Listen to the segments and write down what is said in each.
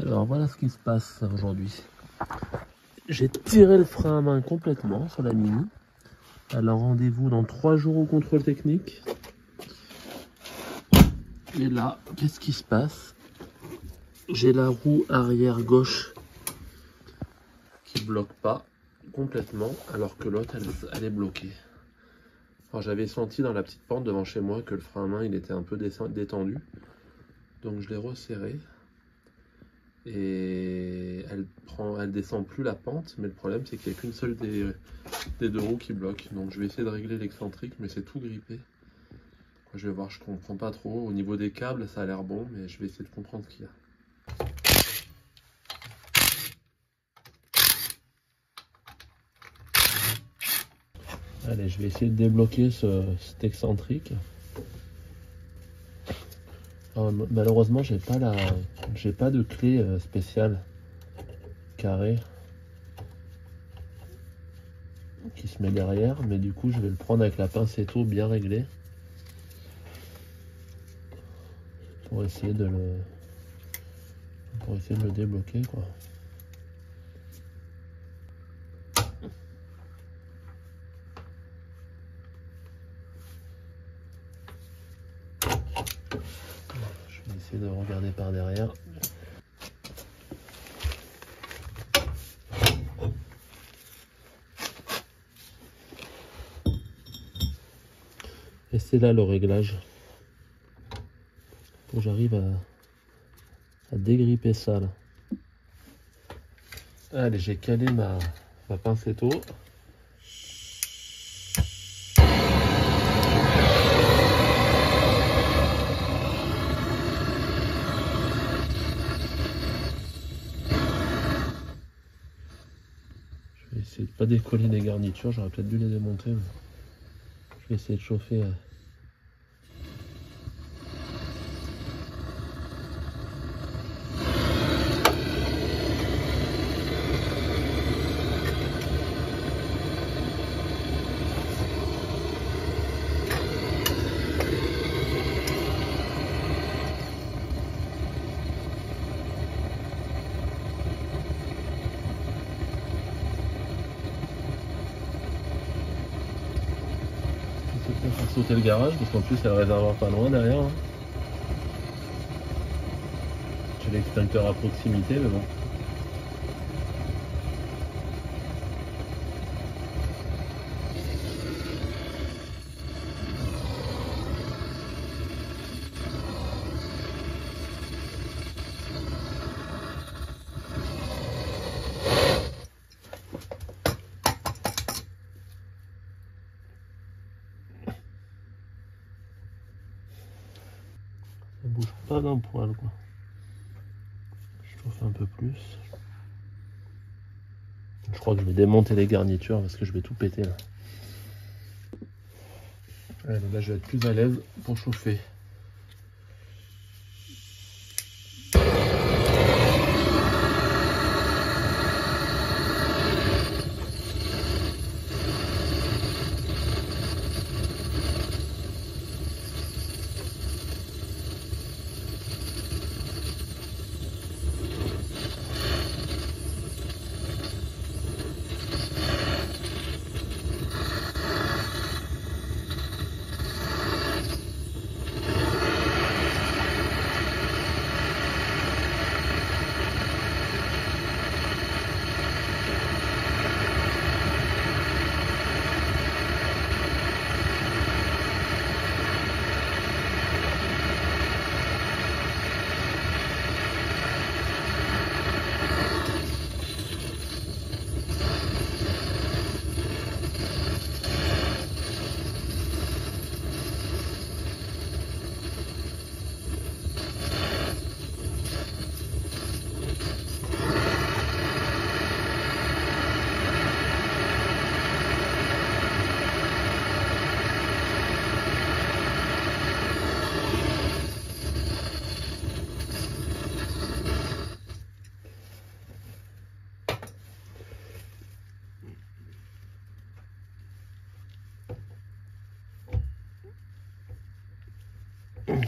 Alors voilà ce qui se passe aujourd'hui. J'ai tiré le frein à main complètement sur la Mini. Elle a rendez-vous dans 3 jours au contrôle technique. Et là, qu'est-ce qui se passe? J'ai la roue arrière gauche qui bloque pas complètement, alors que l'autre elle est bloquée. Alors j'avais senti dans la petite pente devant chez moi que le frein à main il était un peu détendu. Donc je l'ai resserré. Et elle descend plus la pente, mais le problème c'est qu'il n'y a qu'une seule des deux roues qui bloque. Donc je vais essayer de régler l'excentrique, mais c'est tout grippé. Je vais voir, je comprends pas trop. Au niveau des câbles, ça a l'air bon, mais je vais essayer de comprendre ce qu'il y a. Allez, je vais essayer de débloquer cet excentrique. Alors, malheureusement, j'ai pas de clé spéciale carrée qui se met derrière, mais du coup, je vais le prendre avec la pincetto bien réglée pour essayer de le débloquer, quoi. Je vais essayer de regarder par derrière. Et c'est là le réglage. Faut que j'arrive à dégripper ça là. Allez, j'ai calé ma pincetto. Je vais essayer de pas décoller les garnitures, j'aurais peut-être dû les démonter. Mais je vais essayer de chauffer. Faire sauter le garage parce qu'en plus il y a le réservoir pas loin derrière. Hein. J'ai l'extincteur à proximité, mais bon. Ça bouge pas d'un poil, quoi. Je chauffe un peu plus. Je crois que je vais démonter les garnitures parce que je vais tout péter là. Allez, là je vais être plus à l'aise pour chauffer.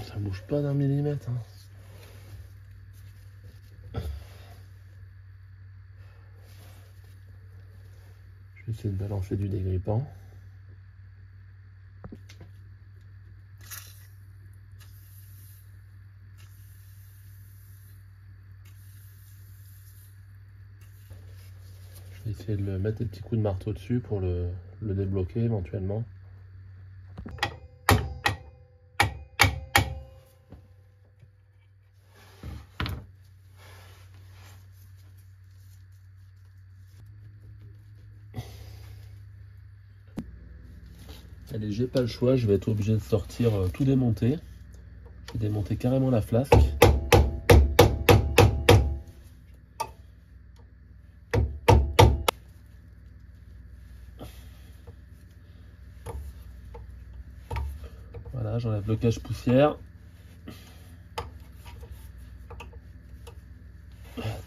Ça bouge pas d'un millimètre. Hein. Je vais essayer de balancer du dégrippant. Je vais essayer de mettre des petits coups de marteau dessus pour le débloquer éventuellement. Allez, j'ai pas le choix, je vais être obligé de sortir tout démonter. Je vais démonter carrément la flasque. Voilà, j'enlève le cache-poussière.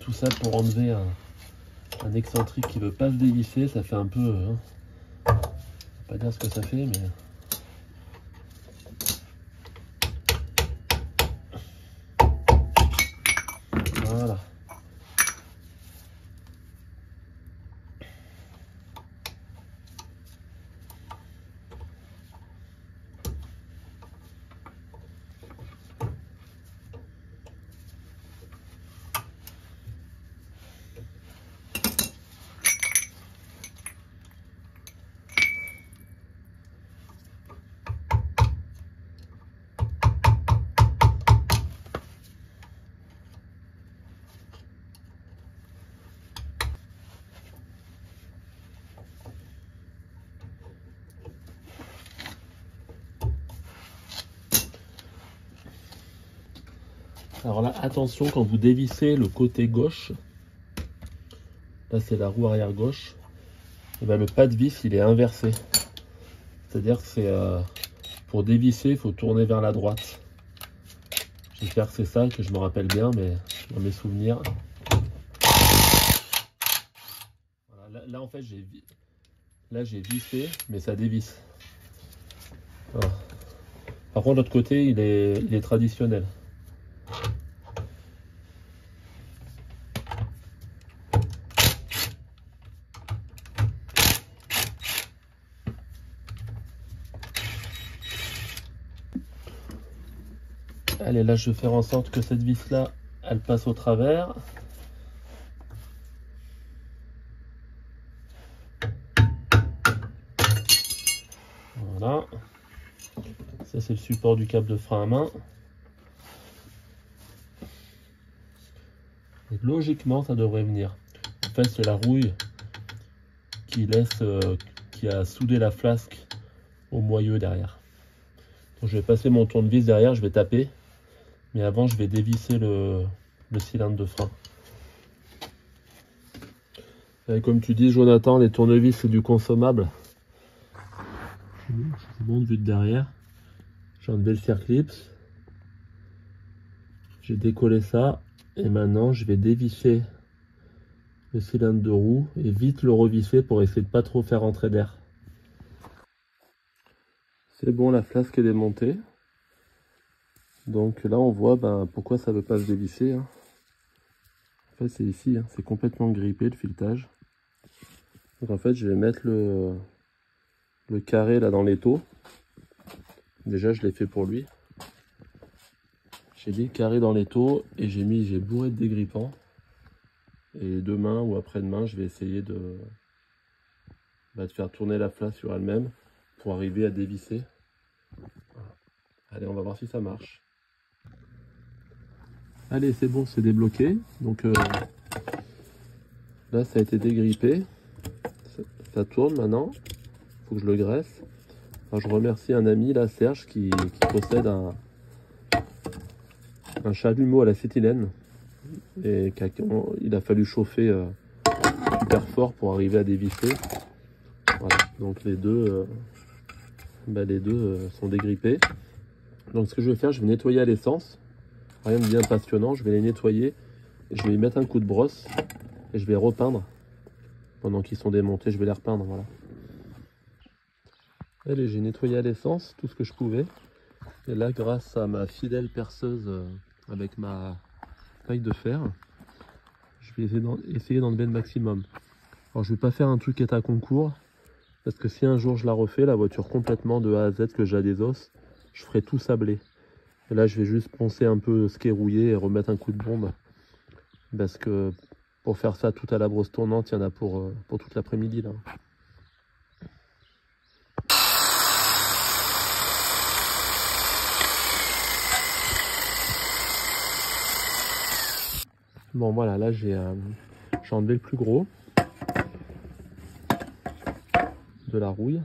Tout ça pour enlever un excentrique qui veut pas se dévisser. Ça fait un peu... je vais pas dire ce que ça fait, mais... Voilà. Alors là, attention, quand vous dévissez le côté gauche, là c'est la roue arrière gauche, et ben le pas de vis il est inversé. C'est-à-dire que c'est pour dévisser, il faut tourner vers la droite. J'espère que c'est ça, que je me rappelle bien, mais dans mes souvenirs. Voilà, là en fait j'ai vissé, mais ça dévisse. Voilà. Par contre l'autre côté il est traditionnel. Allez, là je vais faire en sorte que cette vis là elle passe au travers. Voilà, ça c'est le support du câble de frein à main. Et logiquement ça devrait venir. En fait c'est la rouille qui qui a soudé la flasque au moyeu derrière. Donc je vais passer mon tournevis derrière, je vais taper. Mais avant je vais dévisser le cylindre de frein. Et comme tu dis Jonathan, les tournevis c'est du consommable. C'est bon de vue de derrière. J'ai enlevé le circlips. J'ai décollé ça. Et maintenant je vais dévisser le cylindre de roue et vite le revisser pour essayer de pas trop faire entrer d'air. C'est bon, la flasque est démontée. Donc là on voit pourquoi ça ne veut pas se dévisser. En fait c'est ici, c'est complètement grippé le filetage. Donc en fait je vais mettre le carré là dans l'étau. Déjà je l'ai fait pour lui. J'ai mis le carré dans l'étau et j'ai bourré de dégrippant. Et demain ou après-demain je vais essayer de faire tourner la flasque sur elle-même pour arriver à dévisser. Voilà. Allez, on va voir si ça marche. Allez, c'est bon, c'est débloqué. Donc là, ça a été dégrippé. Ça tourne maintenant. Il faut que je le graisse. Alors, je remercie un ami, là, Serge, qui possède un chalumeau à l'acétylène. Et il a fallu chauffer super fort pour arriver à dévisser. Voilà. Donc les deux sont dégrippés. Donc ce que je vais faire, je vais nettoyer à l'essence. Rien de bien passionnant, je vais les nettoyer. Je vais y mettre un coup de brosse et je vais repeindre. Pendant qu'ils sont démontés, je vais les repeindre. Voilà. Allez, j'ai nettoyé à l'essence tout ce que je pouvais. Et là, grâce à ma fidèle perceuse avec ma paille de fer, je vais essayer d'enlever le maximum. Alors je vais pas faire un truc état concours, parce que si un jour je la refais, la voiture complètement de A à Z, que j'ai des os, je ferai tout sablé. Et là je vais juste poncer un peu ce qui est rouillé et remettre un coup de bombe. Parce que pour faire ça tout à la brosse tournante, il y en a pour toute l'après-midi là. Bon voilà, là j'ai enlevé le plus gros de la rouille.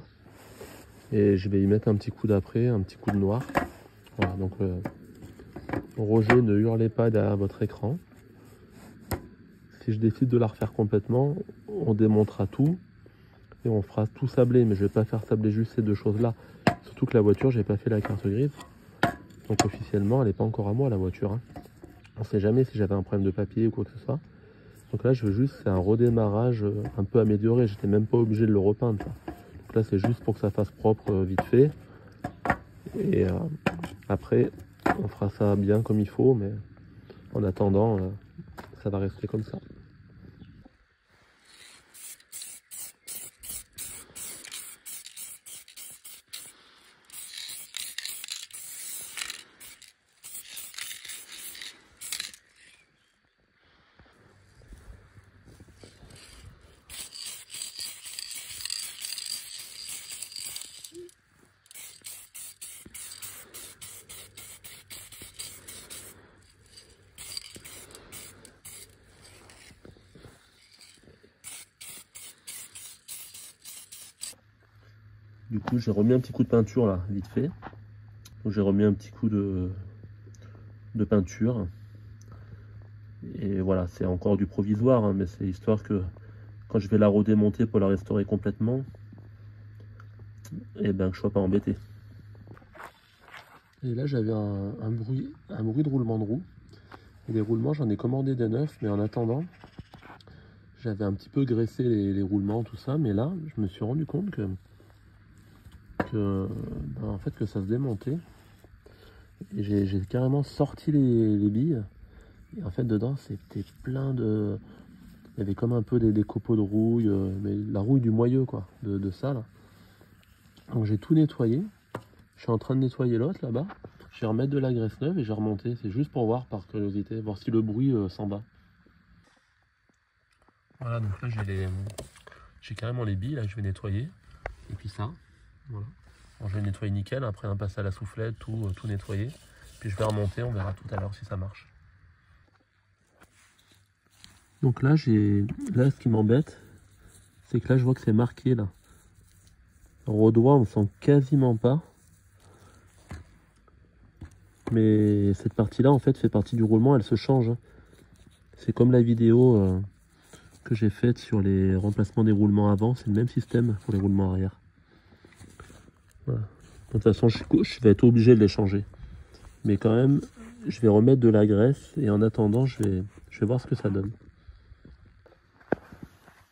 Et je vais y mettre un petit coup d'après, un petit coup de noir. Voilà, donc Roger, ne hurlez pas derrière votre écran. Si je décide de la refaire complètement, on démontera tout et on fera tout sablé. Mais je vais pas faire sabler juste ces deux choses-là. Surtout que la voiture, j'ai pas fait la carte grise. Donc officiellement, elle n'est pas encore à moi la voiture. Hein. On sait jamais si j'avais un problème de papier ou quoi que ce soit. Donc là, je veux juste, c'est un redémarrage un peu amélioré. J'étais même pas obligé de le repeindre. Ça. Donc là, c'est juste pour que ça fasse propre vite fait. Et après, on fera ça bien comme il faut. Mais en attendant, ça va rester comme ça. Du coup, j'ai remis un petit coup de peinture là, vite fait. Donc j'ai remis un petit coup de peinture. Et voilà, c'est encore du provisoire, hein, mais c'est histoire que quand je vais la redémonter pour la restaurer complètement, et ben que je sois pas embêté. Et là, j'avais un bruit de roulement de roue. Et les roulements, j'en ai commandé des neufs, mais en attendant, j'avais un petit peu graissé les roulements, tout ça. Mais là, je me suis rendu compte en fait, que ça se démontait. Et j'ai carrément sorti les billes. Et en fait, dedans, c'était plein de... Il y avait comme un peu des copeaux de rouille, mais la rouille du moyeu, quoi, de ça, là. Donc j'ai tout nettoyé. Je suis en train de nettoyer l'autre, là-bas. Je vais remettre de la graisse neuve et j'ai remonté. C'est juste pour voir, par curiosité, voir si le bruit s'en bat. Voilà, donc là, j'ai carrément les billes, là, que je vais nettoyer. Et puis ça, voilà. Alors, je vais nettoyer nickel, après un passe à la soufflette, tout nettoyer. Puis je vais remonter, on verra tout à l'heure si ça marche. Donc là, ce qui m'embête, c'est que là, je vois que c'est marqué, là. Au doigt, on sent quasiment pas. Mais cette partie-là, en fait, fait partie du roulement, elle se change. C'est comme la vidéo que j'ai faite sur les remplacements des roulements avant. C'est le même système pour les roulements arrière. Voilà. De toute façon, je vais être obligé de les changer. Mais quand même, je vais remettre de la graisse. Et en attendant, je vais voir ce que ça donne.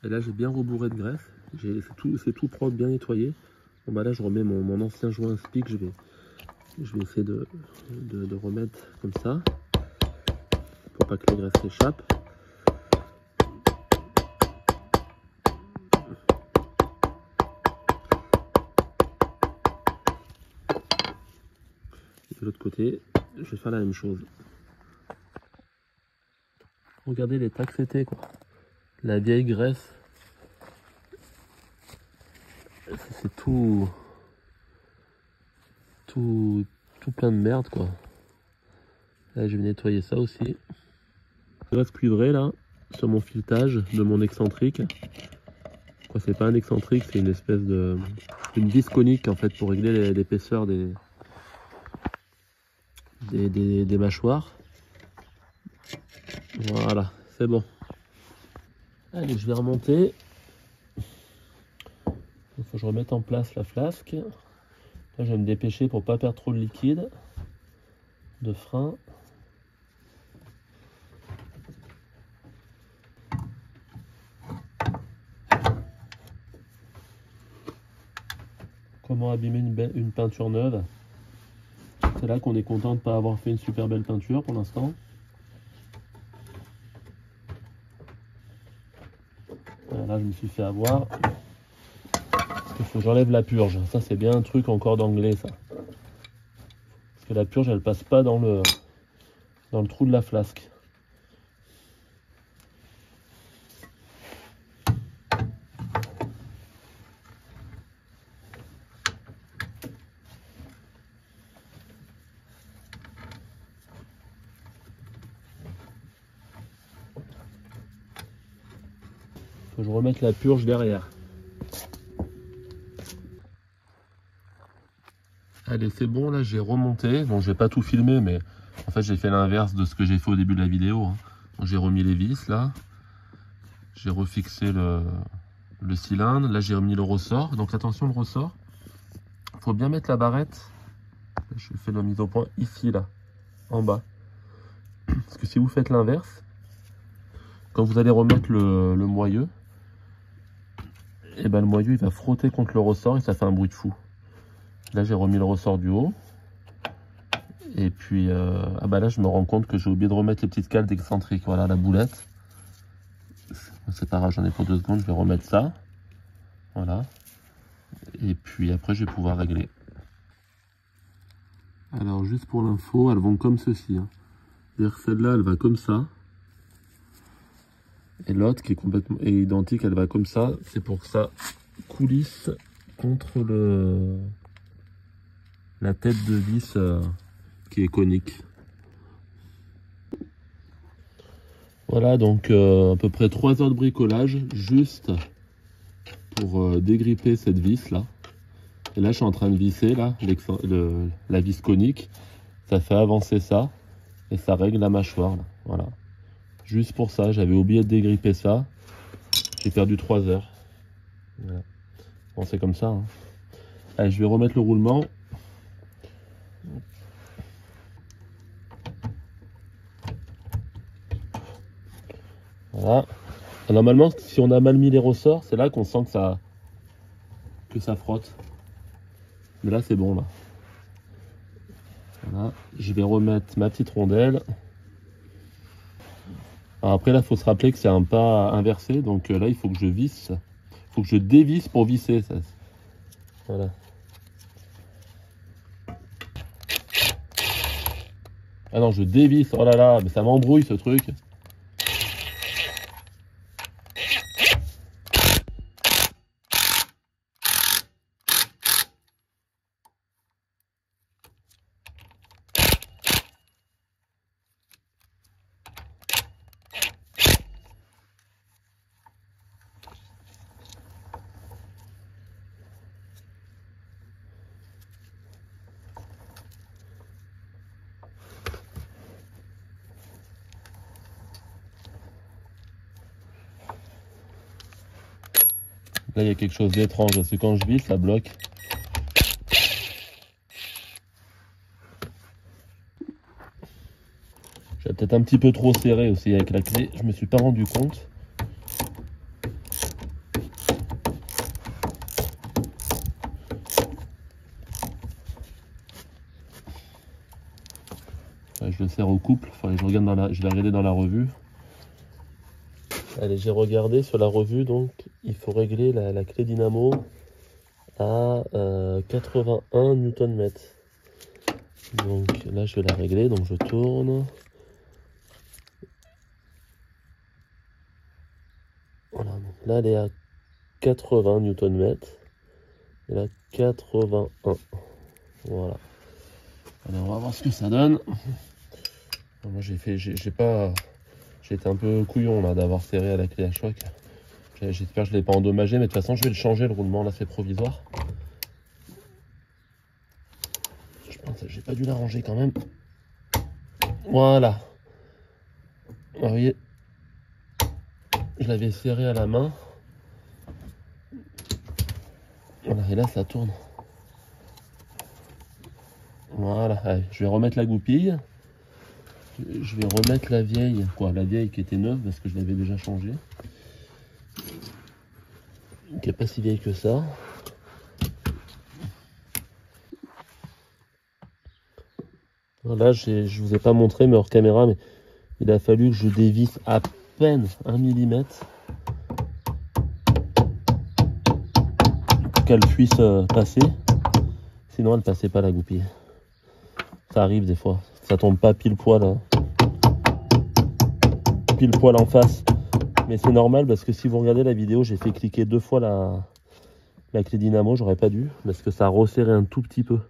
Et là, j'ai bien rebourré de graisse. C'est tout propre, bien nettoyé. Bon, bah là, je remets mon ancien joint spic. Je vais essayer de remettre comme ça. Pour pas que la graisse s'échappe. De l'autre côté, je vais faire la même chose. Regardez l'état que c'était, quoi. La vieille graisse. C'est tout plein de merde, quoi. Là, je vais nettoyer ça aussi. Graisse cuivrée, là, sur mon filetage de mon excentrique. Quoi, c'est pas un excentrique, c'est une espèce une vis conique, en fait, pour régler l'épaisseur des mâchoires. Voilà, c'est bon. Allez, je vais remonter. Il faut que je remette en place la flasque. Là, je vais me dépêcher pour pas perdre trop de liquide de frein. Comment abîmer une peinture neuve? C'est là qu'on est content de ne pas avoir fait une super belle peinture pour l'instant. Voilà. Là, je me suis fait avoir. Il faut que j'enlève la purge. Ça, c'est bien un truc encore d'anglais, ça. Parce que la purge, elle passe pas dans le trou de la flasque. Faut que je remette la purge derrière. Allez, c'est bon, là j'ai remonté. Bon, j'ai pas tout filmé, mais en fait j'ai fait l'inverse de ce que j'ai fait au début de la vidéo, hein. J'ai remis les vis là. J'ai refixé le cylindre. Là j'ai remis le ressort. Donc attention, le ressort. Faut bien mettre la barrette. Je fais la mise au point ici, là, en bas. Parce que si vous faites l'inverse, quand vous allez remettre le moyeu, et ben le moyeu il va frotter contre le ressort et ça fait un bruit de fou. Là j'ai remis le ressort du haut. Et puis ah bah là je me rends compte que j'ai oublié de remettre les petites cales d'excentrique. Voilà la boulette. C'est pas grave, j'en ai pour 2 secondes, je vais remettre ça. Voilà. Et puis après je vais pouvoir régler. Alors juste pour l'info, elles vont comme ceci, hein. C'est-à-dire que celle-là elle va comme ça. Et l'autre qui est complètement identique, elle va comme ça. C'est pour que ça coulisse contre la tête de vis qui est conique. Voilà, donc à peu près 3 heures de bricolage juste pour dégripper cette vis là. Et là je suis en train de visser là, la vis conique. Ça fait avancer ça et ça règle la mâchoire là. Voilà. Juste pour ça, j'avais oublié de dégripper ça. J'ai perdu 3 heures. Voilà. Bon, c'est comme ça, hein. Allez, je vais remettre le roulement. Voilà. Normalement, si on a mal mis les ressorts, c'est là qu'on sent que ça frotte. Mais là, c'est bon, là. Voilà. Je vais remettre ma petite rondelle. Alors après, là, il faut se rappeler que c'est un pas inversé. Donc là, il faut que je visse. Il faut que je dévisse pour visser. Ça. Voilà. Ah non, je dévisse. Oh là là, mais ça m'embrouille, ce truc. Là, il y a quelque chose d'étrange, parce que quand je visse, ça bloque. J'ai peut-être un petit peu trop serré aussi avec la clé, je me suis pas rendu compte. Ouais, je le serre au couple, enfin, je vais regarder dans la revue. Allez, j'ai regardé sur la revue, donc il faut régler la clé dynamo à 81 Nm. Donc là, je vais la régler, donc je tourne. Voilà, donc là, elle est à 80 Nm. Et là, 81. Voilà. Alors, on va voir ce que ça donne. Moi, j'ai été un peu couillon là d'avoir serré à la clé à choc. J'espère que je ne l'ai pas endommagé, mais de toute façon je vais le changer le roulement, là c'est provisoire. Je pense que j'ai pas dû l'arranger quand même. Voilà. Vous voyez, je l'avais serré à la main. Voilà, et là ça tourne. Voilà, allez, je vais remettre la goupille. Je vais remettre la vieille, la vieille qui était neuve parce que je l'avais déjà changée. Qui n'est pas si vieille que ça. Là, je vous ai pas montré, mais hors caméra, mais il a fallu que je dévisse à peine 1 mm. qu'elle puisse passer. Sinon elle passait pas la goupille. Ça arrive des fois. Ça tombe pas pile poil en face. Mais c'est normal parce que si vous regardez la vidéo, j'ai fait cliquer 2 fois la clé dynamo. J'aurais pas dû parce que ça a resserré un tout petit peu.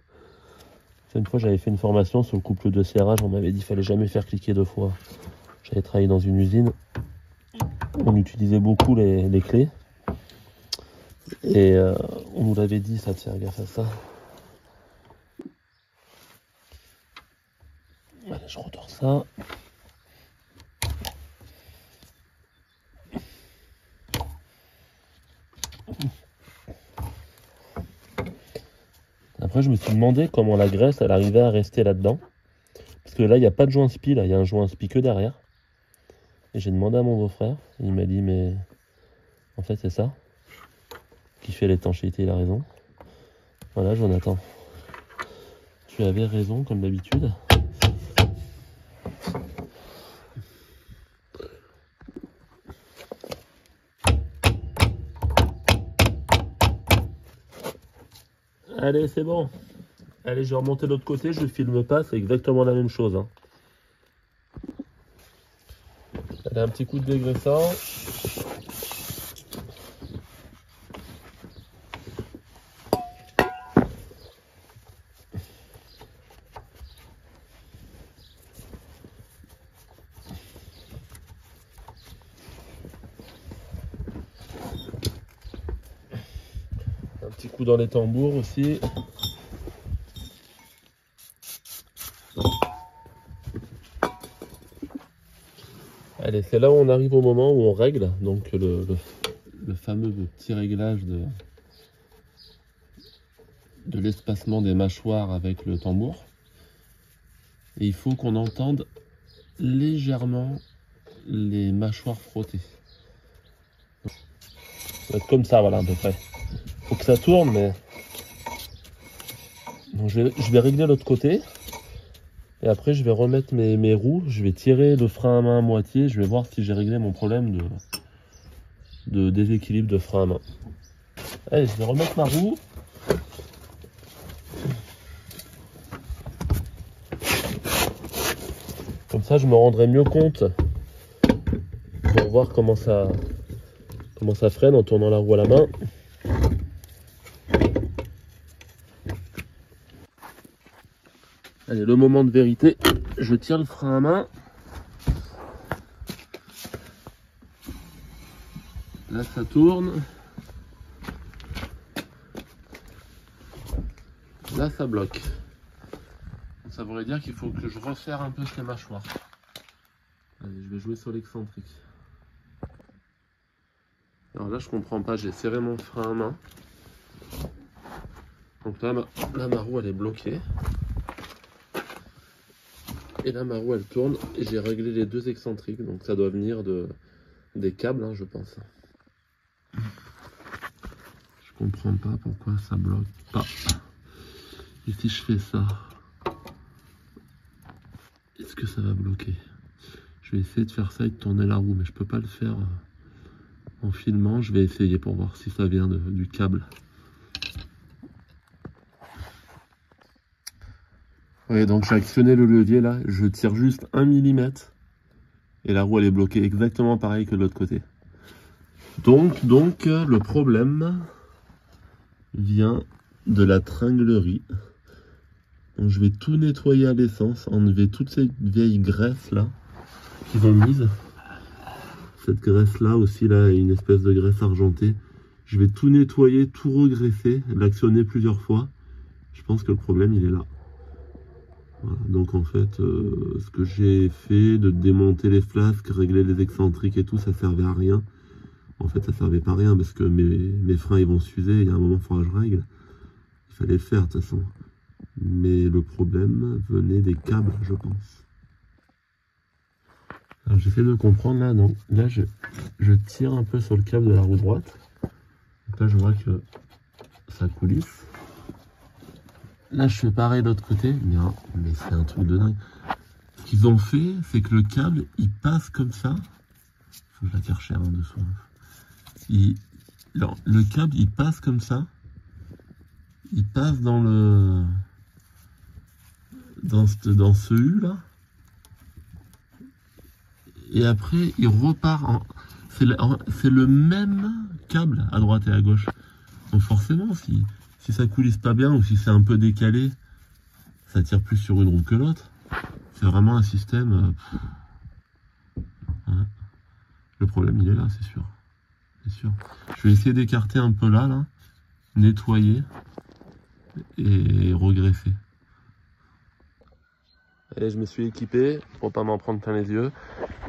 Une fois j'avais fait une formation sur le couple de serrage. On m'avait dit qu'il fallait jamais faire cliquer 2 fois. J'avais travaillé dans une usine. On utilisait beaucoup les clés. Et on nous l'avait dit, ça, de faire gaffe à ça. Allez, je retourne ça. Après, je me suis demandé comment la graisse, elle arrivait à rester là-dedans. Parce que là, il n'y a pas de joint spi, là. Il y a un joint spi que derrière. Et j'ai demandé à mon beau-frère. Il m'a dit, mais en fait, c'est ça qui fait l'étanchéité, il a raison. Voilà, Jonathan. Tu avais raison, comme d'habitude. Allez, c'est bon. Allez, je vais remonter de l'autre côté, je filme pas, c'est exactement la même chose. Hein. Allez, un petit coup de dégraissant. Un petit coup dans les tambours aussi. Allez, c'est là où on arrive au moment où on règle, donc le fameux petit réglage de l'espacement des mâchoires avec le tambour. Et il faut qu'on entende légèrement les mâchoires frotter. Ça va être comme ça, voilà, à peu près. Faut que ça tourne, mais... Donc je vais régler l'autre côté. Et après, je vais remettre mes roues. Je vais tirer le frein à main à moitié. Je vais voir si j'ai réglé mon problème de déséquilibre de frein à main. Allez, je vais remettre ma roue. Comme ça, je me rendrai mieux compte pour voir comment ça freine en tournant la roue à la main. Allez, le moment de vérité. Je tire le frein à main. Là, ça tourne. Là, ça bloque. Ça voudrait dire qu'il faut que je resserre un peu ces mâchoires. Allez, je vais jouer sur l'excentrique. Alors là, je comprends pas. J'ai serré mon frein à main. Donc là, ma roue, elle est bloquée. Et là, ma roue, elle tourne. Et j'ai réglé les 2 excentriques. Donc ça doit venir des câbles, hein, je pense. Je comprends pas pourquoi ça bloque pas. Et si je fais ça, est-ce que ça va bloquer? Je vais essayer de faire ça et de tourner la roue, mais je peux pas le faire en filmant. Je vais essayer pour voir si ça vient du câble. Oui, donc j'ai actionné le levier là, je tire juste 1 mm et la roue elle est bloquée exactement pareil que de l'autre côté. Donc le problème vient de la tringlerie. Donc, je vais tout nettoyer à l'essence, enlever toutes ces vieilles graisses là qu'ils ont mises. Cette graisse là aussi, là, une espèce de graisse argentée. Je vais tout nettoyer, tout regraisser, l'actionner plusieurs fois. Je pense que le problème il est là. Voilà. Donc en fait, ce que j'ai fait de démonter les flasques, régler les excentriques et tout, ça servait à rien. En fait, ça servait pas à rien parce que mes freins ils vont s'user. Il y a un moment, il faudra que je règle. Il fallait le faire de toute façon. Mais le problème venait des câbles, je pense. Alors j'essaie de comprendre là. Donc là, je tire un peu sur le câble de la roue droite. Donc là, je vois que ça coulisse. Là, je fais pareil de l'autre côté. Mais c'est un truc de dingue. Ce qu'ils ont fait, c'est que le câble, il passe comme ça. Faut que je la tire cher en dessous. Le câble, il passe comme ça. il passe dans le dans ce U là, et après il repart en... c'est le même câble à droite et à gauche. Donc forcément, si ça coulisse pas bien ou si c'est un peu décalé, ça tire plus sur une roue que l'autre. C'est vraiment un système... ouais. Le problème, il est là, c'est sûr. C'est sûr. Je vais essayer d'écarter un peu là, nettoyer et regreffer. Allez, je me suis équipé pour pas m'en prendre plein les yeux.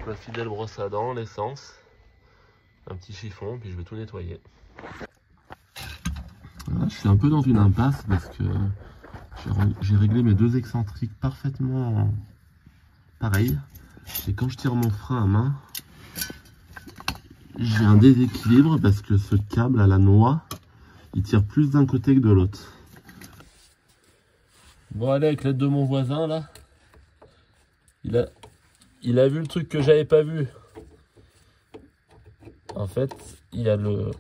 Ma fidèle brosse à dents, l'essence, un petit chiffon, puis je vais tout nettoyer. Là, je suis un peu dans une impasse parce que j'ai réglé mes deux excentriques parfaitement pareil. Et quand je tire mon frein à main, j'ai un déséquilibre parce que ce câble à la noix, il tire plus d'un côté que de l'autre. Bon, allez, avec l'aide de mon voisin là, il a vu le truc que j'avais pas vu. En fait, il y a le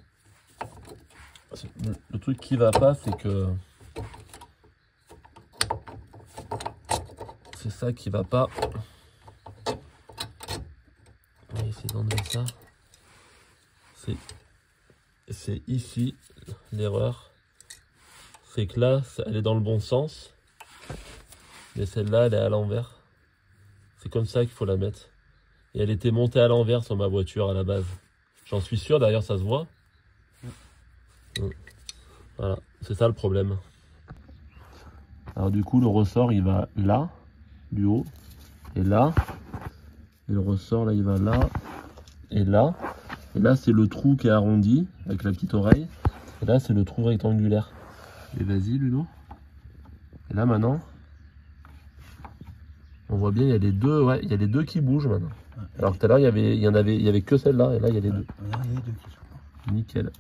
truc qui va pas, c'est que c'est ça qui va pas. On va essayer d'enlever ça. C'est ici l'erreur. C'est que là, elle est dans le bon sens. Mais celle-là, elle est à l'envers. C'est comme ça qu'il faut la mettre. Et elle était montée à l'envers sur ma voiture à la base. J'en suis sûr, d'ailleurs ça se voit. Voilà, c'est ça le problème. Alors du coup, le ressort, il va là, du haut, et là. Et le ressort, là, il va là, et là. Et là, c'est le trou qui est arrondi, avec la petite oreille. Et là, c'est le trou rectangulaire. Et vas-y, Ludo. Et là, maintenant, on voit bien, il y a les deux, ouais, il y a les deux qui bougent maintenant. Alors tout à l'heure, il y avait que celle-là, et là, il y a les deux. Nickel.